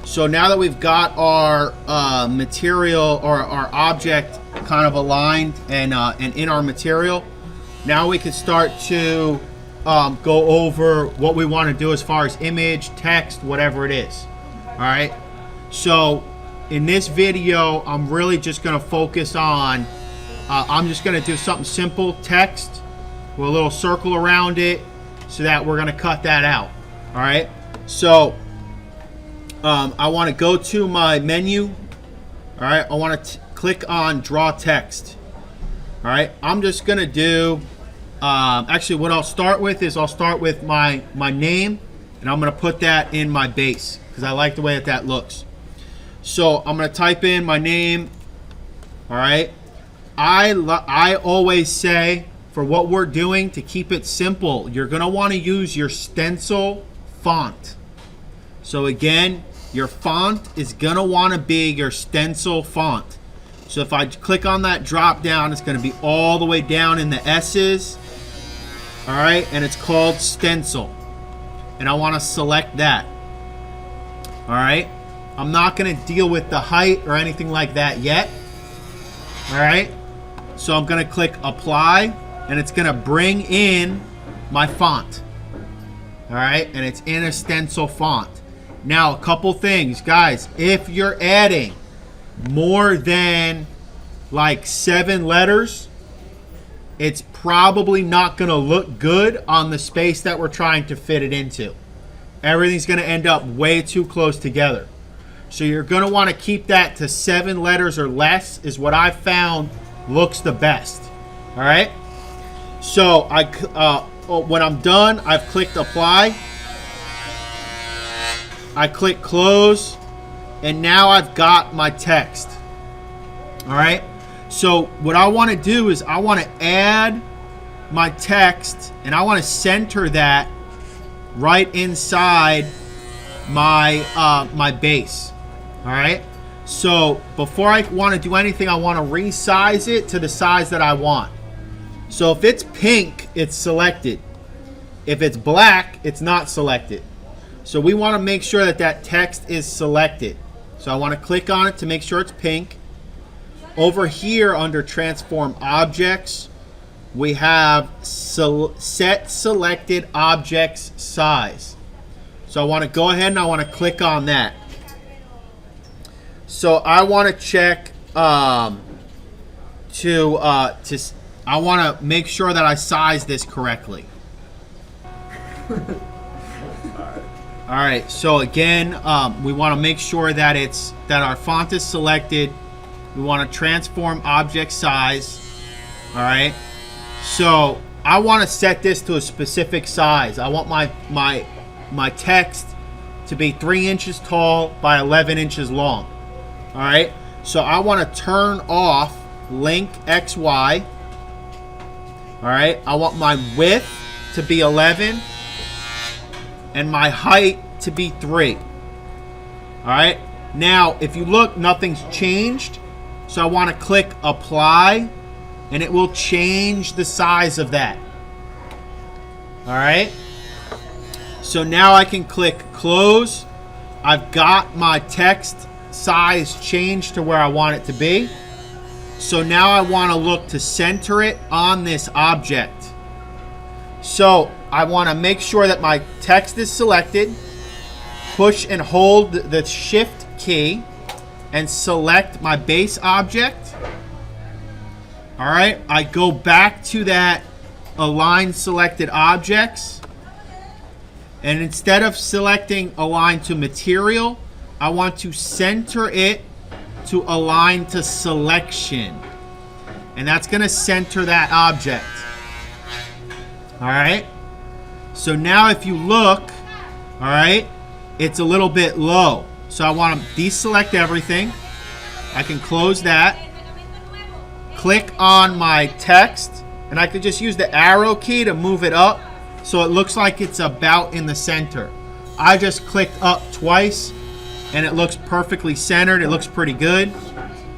So now that we've got our material or our object kind of aligned and in our material, now we can start to go over what we want to do as far as image, text, whatever it is. All right. So in this video, I'm really just going to focus on, I'm just going to do something simple, text with a little circle around it, so that we're going to cut that out. All right. So I want to go to my menu. All right. I want to click on draw text. All right. I'm just going to do, actually what I'll start with is I'll start with my name, and I'm going to put that in my base because I like the way that looks. So I'm going to type in my name. All right. I always say, for what we're doing, to keep it simple, you're going to want to use your stencil font. So again, your font is going to want to be your stencil font. So if I click on that drop down, it's going to be all the way down in the S's. All right, and it's called stencil. And I want to select that. All right. I'm not going to deal with the height or anything like that yet. All right. So I'm going to click apply, and it's going to bring in my font. All right. And it's in a stencil font. Now, a couple things, guys. If you're adding more than like 7 letters, it's probably not going to look good on the space that we're trying to fit it into. Everything's going to end up way too close together. So you're going to want to keep that to 7 letters or less is what I've found looks the best. All right. So when I'm done, I've clicked apply. I click close, and now I've got my text. All right. So what I want to do is I want to add my text, and I want to center that right inside my my base. All right. So before I want to do anything, I want to resize it to the size that I want. So if it's pink, it's selected. If it's black, it's not selected. So we want to make sure that that text is selected. So I want to click on it to make sure it's pink. Over here under transform objects, we have set selected objects size. So I want to go ahead and I want to click on that. So I want to check I want to make sure that I size this correctly. All right. So again, we want to make sure that our font is selected. We want to transform object size. All right. So I want to set this to a specific size. I want my text to be 3 inches tall by 11 inches long. All right. So I want to turn off link XY. All right. I want my width to be 11 and my height to be 3. All right. Now, if you look, nothing's changed. So I want to click apply, and it will change the size of that. All right. So now I can click close. I've got my text size changed to where I want it to be. So now I want to look to center it on this object. So I want to make sure that my text is selected. Push and hold the shift key and select my base object. All right, I go back to that align selected objects, and instead of selecting align to material, I want to center it to align to selection, and that's going to center that object. All right, so now if you look, all right, it's a little bit low. So I want to deselect everything. I can close that. Click on my text, and I could just use the arrow key to move it up so it looks like it's about in the center. I just clicked up twice, and it looks perfectly centered. It looks pretty good.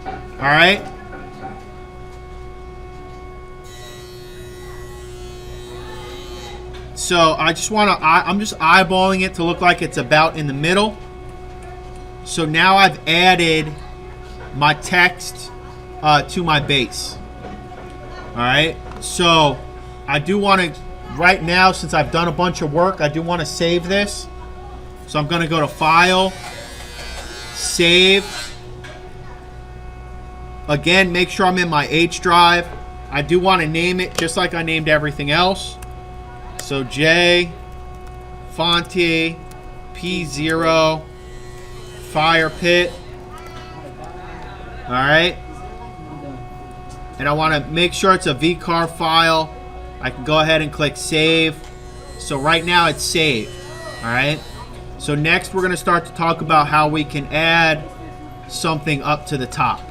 All right. So I just want to, I'm just eyeballing it to look like it's about in the middle. So now I've added my text to my base. All right. So I do want to, right now, since I've done a bunch of work, I do want to save this. So I'm going to go to File, Save. Again, make sure I'm in my H drive. I do want to name it just like I named everything else. So J, Fonte, P0, Fire Pit. All right. And I want to make sure it's a VCAR file. I can go ahead and click Save. So right now it's saved. All right. So next we're going to start to talk about how we can add something up to the top.